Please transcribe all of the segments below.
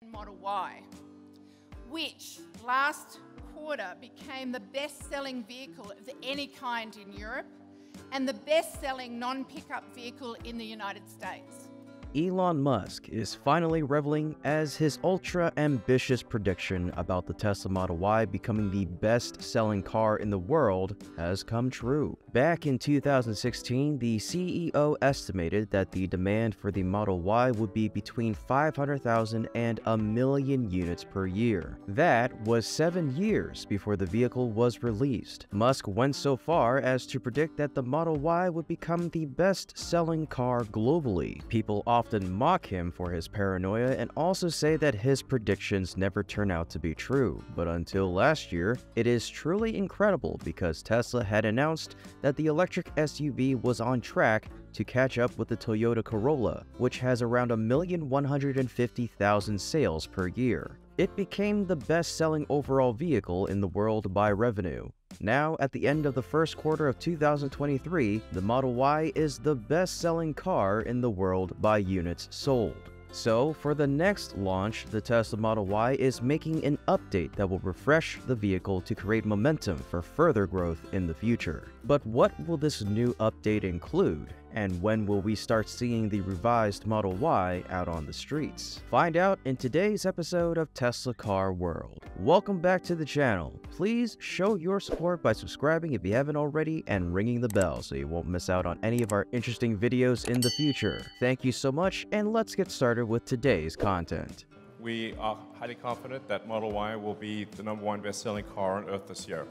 Model Y, which last quarter became the best-selling vehicle of any kind in Europe and the best-selling non-pickup vehicle in the United States. Elon Musk is finally reveling as his ultra-ambitious prediction about the Tesla Model Y becoming the best-selling car in the world has come true. Back in 2016, the CEO estimated that the demand for the Model Y would be between 500,000 and 1 million units per year. That was 7 years before the vehicle was released. Musk went so far as to predict that the Model Y would become the best-selling car globally. People often mock him for his paranoia and also say that his predictions never turn out to be true. But until last year, it is truly incredible because Tesla had announced that the electric SUV was on track to catch up with the Toyota Corolla, which has around 1,150,000 sales per year. It became the best-selling overall vehicle in the world by revenue. Now, at the end of the first quarter of 2023, the Model Y is the best-selling car in the world by units sold. So, for the next launch, the Tesla Model Y is making an update that will refresh the vehicle to create momentum for further growth in the future. But what will this new update include? And when will we start seeing the revised Model Y out on the streets? Find out in today's episode of Tesla Car World. Welcome back to the channel. Please show your support by subscribing if you haven't already and ringing the bell so you won't miss out on any of our interesting videos in the future. Thank you so much, and let's get started with today's content. We are highly confident that Model Y will be the #1 best-selling car on Earth this year.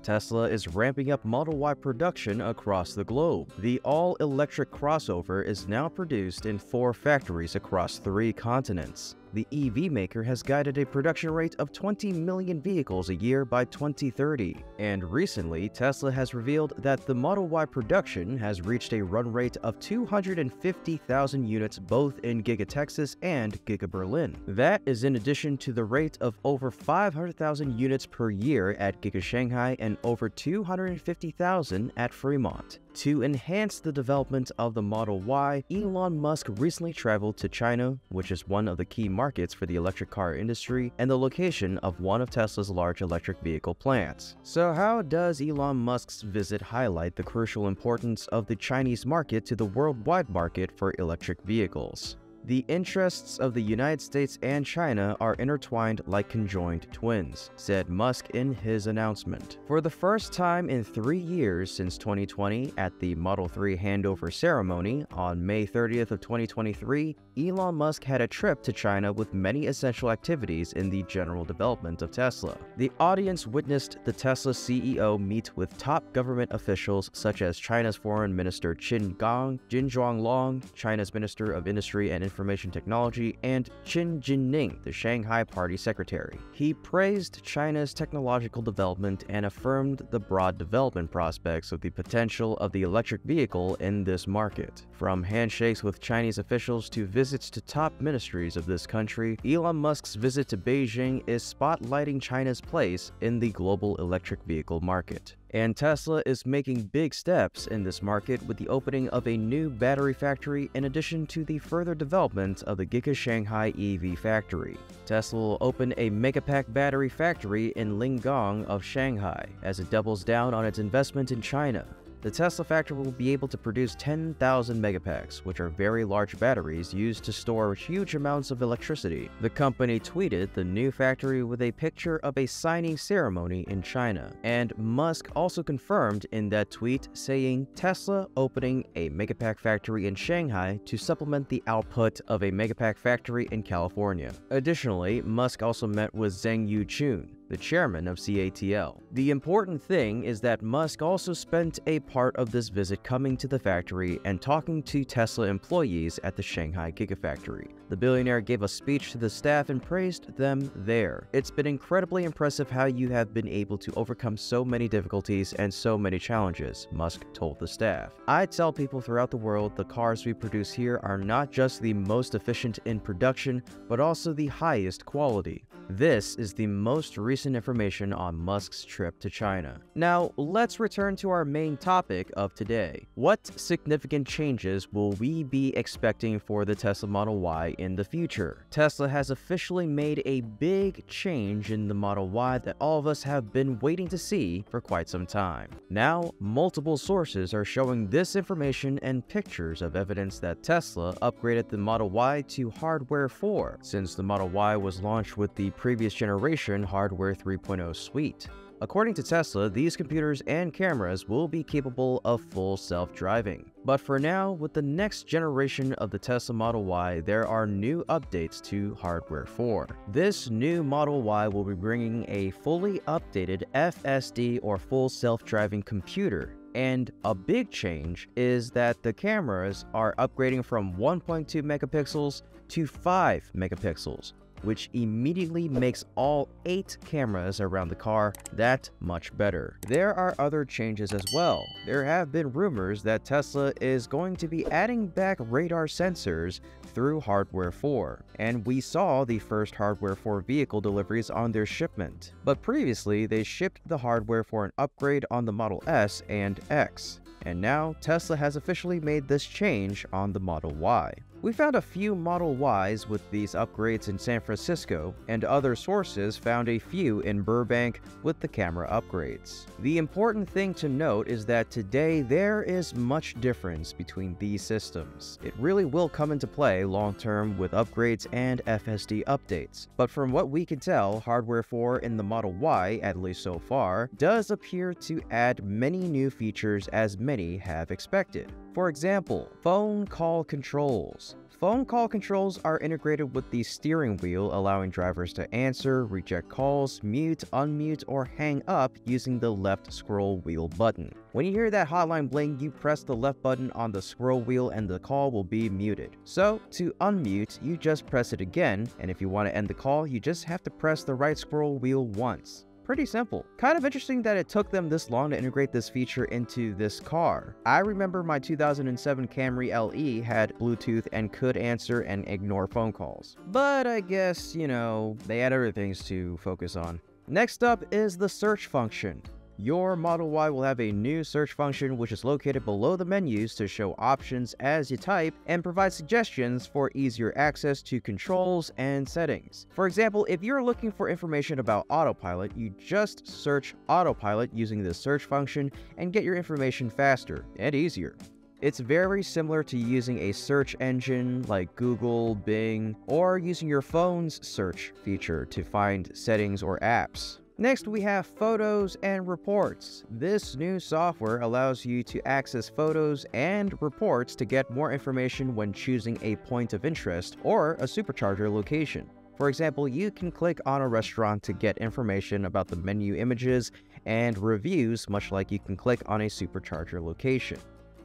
Tesla is ramping up Model Y production across the globe. The all-electric crossover is now produced in 4 factories across 3 continents. The EV maker has guided a production rate of 20 million vehicles a year by 2030. And recently, Tesla has revealed that the Model Y production has reached a run rate of 250,000 units both in Giga Texas and Giga Berlin. That is in addition to the rate of over 500,000 units per year at Giga Shanghai and over 250,000 at Fremont. To enhance the development of the Model Y, Elon Musk recently traveled to China, which is one of the key markets for the electric car industry and the location of one of Tesla's large electric vehicle plants. So how does Elon Musk's visit highlight the crucial importance of the Chinese market to the worldwide market for electric vehicles? The interests of the United States and China are intertwined like conjoined twins, said Musk in his announcement. For the first time in 3 years since 2020 at the Model 3 handover ceremony on May 30th of 2023, Elon Musk had a trip to China with many essential activities in the general development of Tesla. The audience witnessed the Tesla CEO meet with top government officials such as China's Foreign Minister Jin Zhuanglong, China's Minister of Industry and Information Technology, and Qin Jinning, the Shanghai Party Secretary. He praised China's technological development and affirmed the broad development prospects of the potential of the electric vehicle in this market. From handshakes with Chinese officials to visits to top ministries of this country, Elon Musk's visit to Beijing is spotlighting China's place in the global electric vehicle market. And Tesla is making big steps in this market with the opening of a new battery factory in addition to the further development of the Giga Shanghai EV factory. Tesla will open a Megapack battery factory in Lingang of Shanghai as it doubles down on its investment in China. The Tesla factory will be able to produce 10,000 megapacks, which are very large batteries used to store huge amounts of electricity. The company tweeted the new factory with a picture of a signing ceremony in China. And Musk also confirmed in that tweet saying Tesla opening a Megapack factory in Shanghai to supplement the output of a Megapack factory in California. Additionally, Musk also met with Zheng Yuchun, the chairman of CATL. The important thing is that Musk also spent a part of this visit coming to the factory and talking to Tesla employees at the Shanghai Gigafactory. The billionaire gave a speech to the staff and praised them there. It's been incredibly impressive how you have been able to overcome so many difficulties and so many challenges, Musk told the staff. I tell people throughout the world the cars we produce here are not just the most efficient in production, but also the highest quality. This is the most recent information on Musk's trip to China. Now, let's return to our main topic of today. What significant changes will we be expecting for the Tesla Model Y in the future? Tesla has officially made a big change in the Model Y that all of us have been waiting to see for quite some time. Now, multiple sources are showing this information and pictures of evidence that Tesla upgraded the Model Y to Hardware 4, since the Model Y was launched with the previous generation Hardware 3.0 suite. According to Tesla, these computers and cameras will be capable of full self-driving. But for now, with the next generation of the Tesla Model Y, there are new updates to Hardware 4. This new Model Y will be bringing a fully updated FSD or full self-driving computer. And a big change is that the cameras are upgrading from 1.2 megapixels to 5 megapixels, which immediately makes all 8 cameras around the car that much better. There are other changes as well. There have been rumors that Tesla is going to be adding back radar sensors through Hardware 4, and we saw the first Hardware 4 vehicle deliveries on their shipment. But previously, they shipped the hardware for an upgrade on the Model S and X. And now, Tesla has officially made this change on the Model Y. We found a few Model Ys with these upgrades in San Francisco, and other sources found a few in Burbank with the camera upgrades. The important thing to note is that today there is much difference between these systems. It really will come into play long-term with upgrades and FSD updates. But from what we can tell, Hardware 4 in the Model Y, at least so far, does appear to add many new features as many have expected. For example, phone call controls. Phone call controls are integrated with the steering wheel, allowing drivers to answer, reject calls, mute, unmute, or hang up using the left scroll wheel button. When you hear that hotline bling, you press the left button on the scroll wheel and the call will be muted. So, to unmute, you just press it again, and if you want to end the call, you just have to press the right scroll wheel once. Pretty simple. Kind of interesting that it took them this long to integrate this feature into this car. I remember my 2007 Camry LE had Bluetooth and could answer and ignore phone calls. But I guess, they had other things to focus on. Next up is the search function. Your Model Y will have a new search function which is located below the menus to show options as you type and provide suggestions for easier access to controls and settings. For example, if you're looking for information about autopilot, you just search autopilot using the search function and get your information faster and easier. It's very similar to using a search engine like Google, Bing, or using your phone's search feature to find settings or apps. Next, we have photos and reports. This new software allows you to access photos and reports to get more information when choosing a point of interest or a supercharger location. For example, you can click on a restaurant to get information about the menu images and reviews, much like you can click on a supercharger location.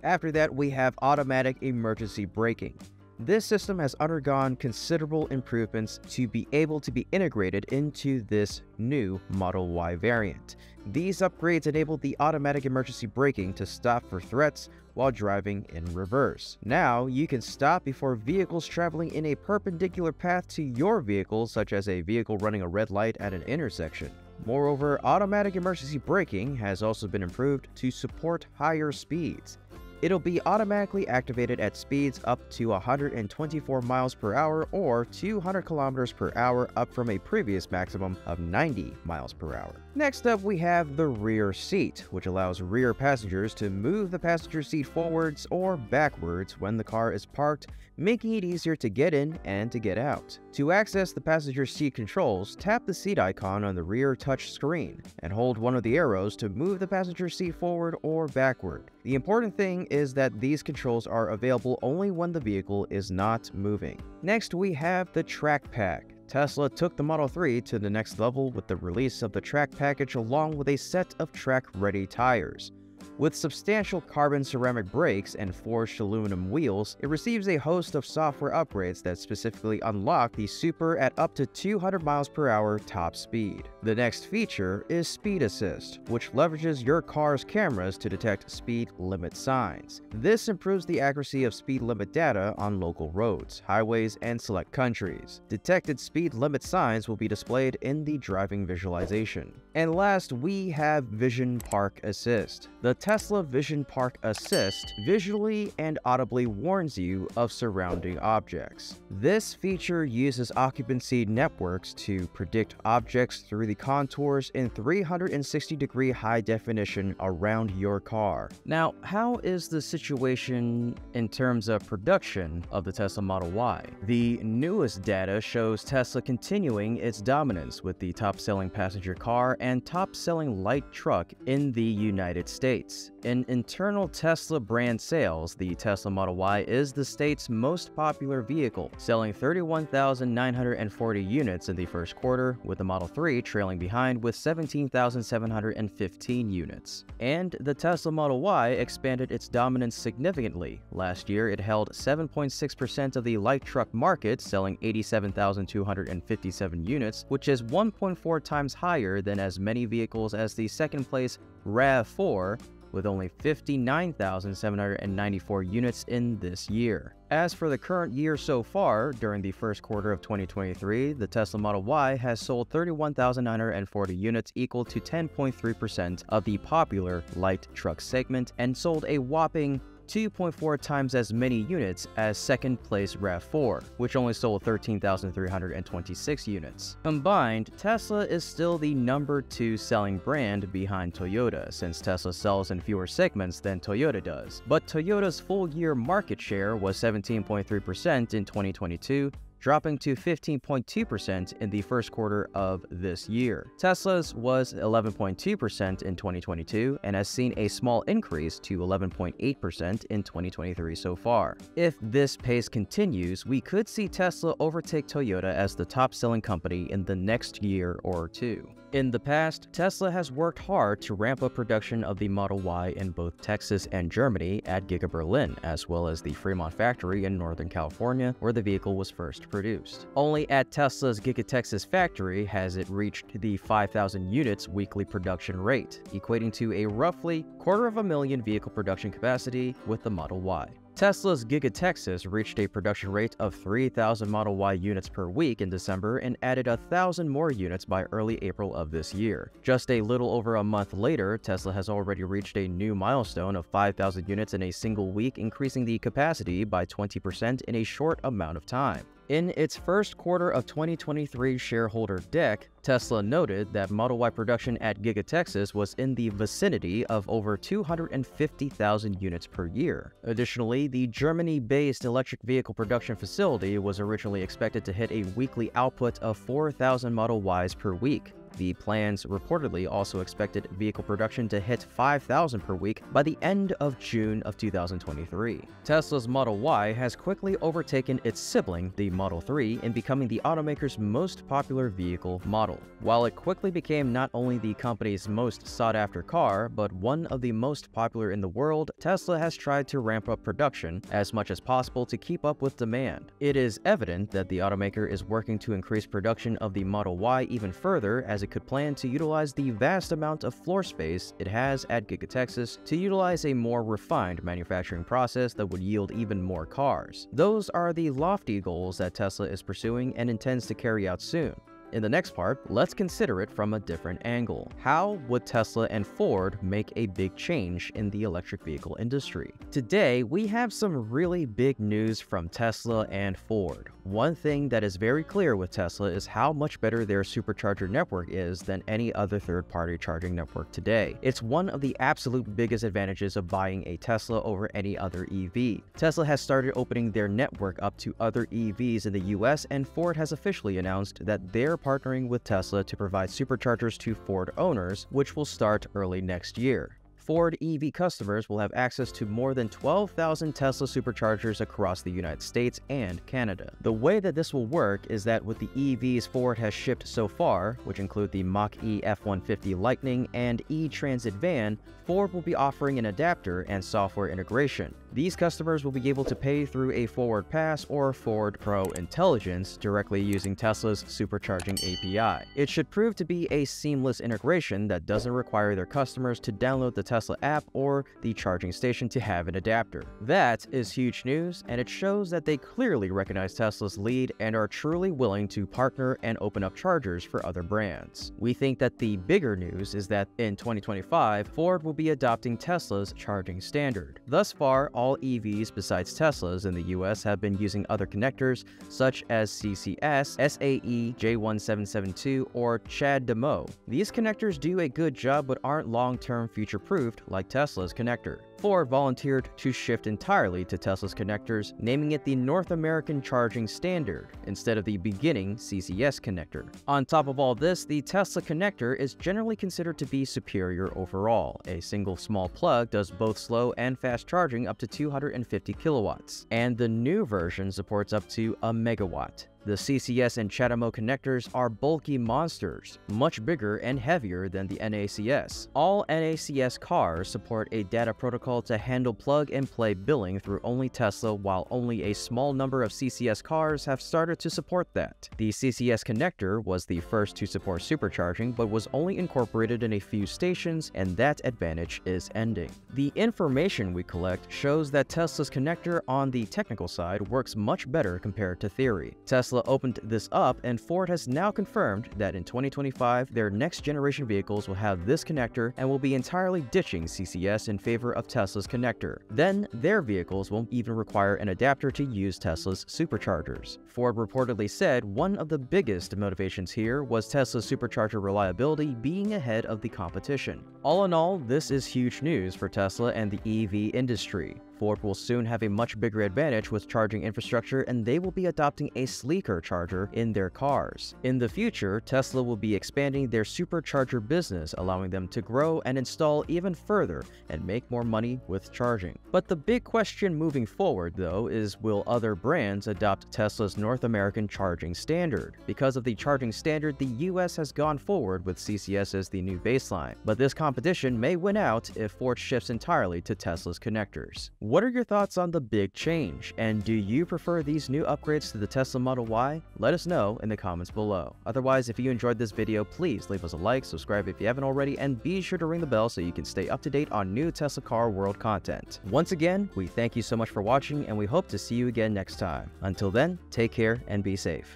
After that, we have automatic emergency braking. This system has undergone considerable improvements to be able to be integrated into this new Model Y variant. These upgrades enable the automatic emergency braking to stop for threats while driving in reverse. Now, you can stop before vehicles traveling in a perpendicular path to your vehicle, such as a vehicle running a red light at an intersection. Moreover, automatic emergency braking has also been improved to support higher speeds. It'll be automatically activated at speeds up to 124 miles per hour or 200 kilometers per hour, up from a previous maximum of 90 miles per hour. Next up, we have the rear seat, which allows rear passengers to move the passenger seat forwards or backwards when the car is parked, making it easier to get in and to get out. To access the passenger seat controls, tap the seat icon on the rear touch screen and hold one of the arrows to move the passenger seat forward or backward. The important thing is that these controls are available only when the vehicle is not moving. Next, we have the Track Pack. Tesla took the Model 3 to the next level with the release of the Track Package along with a set of track-ready tires. With substantial carbon ceramic brakes and forged aluminum wheels, it receives a host of software upgrades that specifically unlock the Super at up to 200 miles per hour top speed. The next feature is Speed Assist, which leverages your car's cameras to detect speed limit signs. This improves the accuracy of speed limit data on local roads, highways, and select countries. Detected speed limit signs will be displayed in the driving visualization. And last, we have Vision Park Assist. The Tesla Vision Park Assist visually and audibly warns you of surrounding objects. This feature uses occupancy networks to predict objects through the contours in 360-degree high definition around your car. Now, how is the situation in terms of production of the Tesla Model Y? The newest data shows Tesla continuing its dominance with the top-selling passenger car and top-selling light truck in the United States. In internal Tesla brand sales, the Tesla Model Y is the state's most popular vehicle, selling 31,940 units in the first quarter, with the Model 3 trailing behind with 17,715 units. And the Tesla Model Y expanded its dominance significantly. Last year, it held 7.6% of the light truck market, selling 87,257 units, which is 1.4 times higher than as many vehicles as the second-place RAV4, with only 59,794 units in this year. As for the current year so far, during the first quarter of 2023, the Tesla Model Y has sold 31,940 units, equal to 10.3% of the popular light truck segment, and sold a whopping 2.4 times as many units as second-place RAV4, which only sold 13,326 units. Combined, Tesla is still the number 2 selling brand behind Toyota, since Tesla sells in fewer segments than Toyota does. But Toyota's full-year market share was 17.3% in 2022, dropping to 15.2% in the first quarter of this year. Tesla's was 11.2% in 2022 and has seen a small increase to 11.8% in 2023 so far. If this pace continues, we could see Tesla overtake Toyota as the top-selling company in the next year or two. In the past, Tesla has worked hard to ramp up production of the Model Y in both Texas and Germany at Giga Berlin, as well as the Fremont factory in Northern California, where the vehicle was first produced. Only at Tesla's Giga Texas factory has it reached the 5,000 units weekly production rate, equating to a roughly 250,000 vehicle production capacity with the Model Y. Tesla's Giga Texas reached a production rate of 3,000 Model Y units per week in December and added 1,000 more units by early April of this year. Just a little over a month later, Tesla has already reached a new milestone of 5,000 units in a single week, increasing the capacity by 20% in a short amount of time. In its first quarter of 2023 shareholder deck, Tesla noted that Model Y production at Giga Texas was in the vicinity of over 250,000 units per year. Additionally, the Germany-based electric vehicle production facility was originally expected to hit a weekly output of 4,000 Model Ys per week. The plans reportedly also expected vehicle production to hit 5,000 per week by the end of June of 2023. Tesla's Model Y has quickly overtaken its sibling, the Model 3, in becoming the automaker's most popular vehicle model. While it quickly became not only the company's most sought-after car, but one of the most popular in the world, Tesla has tried to ramp up production as much as possible to keep up with demand. It is evident that the automaker is working to increase production of the Model Y even further, as it could plan to utilize the vast amount of floor space it has at Giga Texas to utilize a more refined manufacturing process that would yield even more cars. Those are the lofty goals that Tesla is pursuing and intends to carry out soon. In the next part, let's consider it from a different angle. How would Tesla and Ford make a big change in the electric vehicle industry? Today, we have some really big news from Tesla and Ford. One thing that is very clear with Tesla is how much better their supercharger network is than any other third-party charging network today. It's one of the absolute biggest advantages of buying a Tesla over any other EV. Tesla has started opening their network up to other EVs in the US, and Ford has officially announced that they're partnering with Tesla to provide superchargers to Ford owners, which will start early next year. Ford EV customers will have access to more than 12,000 Tesla superchargers across the United States and Canada. The way that this will work is that with the EVs Ford has shipped so far, which include the Mach-E F-150 Lightning and E-Transit van, Ford will be offering an adapter and software integration. These customers will be able to pay through a Forward Pass or Ford Pro Intelligence directly using Tesla's supercharging API. It should prove to be a seamless integration that doesn't require their customers to download the Tesla app or the charging station to have an adapter. That is huge news, and it shows that they clearly recognize Tesla's lead and are truly willing to partner and open up chargers for other brands. We think that the bigger news is that in 2025, Ford will be adopting Tesla's charging standard. Thus far, all EVs besides Teslas in the US have been using other connectors such as CCS, SAE, J1772, or CHAdeMO. These connectors do a good job but aren't long-term future-proofed like Tesla's connector. Ford volunteered to shift entirely to Tesla's connectors, naming it the North American Charging Standard instead of the beginning CCS connector. On top of all this, the Tesla connector is generally considered to be superior overall. A single small plug does both slow and fast charging up to 250 kilowatts, and the new version supports up to a megawatt. The CCS and CHAdeMO connectors are bulky monsters, much bigger and heavier than the NACS. All NACS cars support a data protocol to handle plug-and-play billing through only Tesla, while only a small number of CCS cars have started to support that. The CCS connector was the first to support supercharging, but was only incorporated in a few stations, and that advantage is ending. The information we collect shows that Tesla's connector on the technical side works much better compared to theory. Tesla opened this up, and Ford has now confirmed that in 2025, their next generation vehicles will have this connector and will be entirely ditching CCS in favor of Tesla's connector. Then, their vehicles won't even require an adapter to use Tesla's superchargers. Ford reportedly said one of the biggest motivations here was Tesla's supercharger reliability being ahead of the competition. All in all, this is huge news for Tesla and the EV industry. Ford will soon have a much bigger advantage with charging infrastructure, and they will be adopting a sleeker charger in their cars. In the future, Tesla will be expanding their supercharger business, allowing them to grow and install even further and make more money with charging. But the big question moving forward, though, is will other brands adopt Tesla's North American charging standard? Because of the charging standard, the US has gone forward with CCS as the new baseline. But this competition may win out if Ford shifts entirely to Tesla's connectors. What are your thoughts on the big change, and do you prefer these new upgrades to the Tesla Model Y? Let us know in the comments below. Otherwise, if you enjoyed this video, please leave us a like, subscribe if you haven't already, and be sure to ring the bell so you can stay up to date on new Tesla Car World content. Once again, we thank you so much for watching, and we hope to see you again next time. Until then, take care and be safe.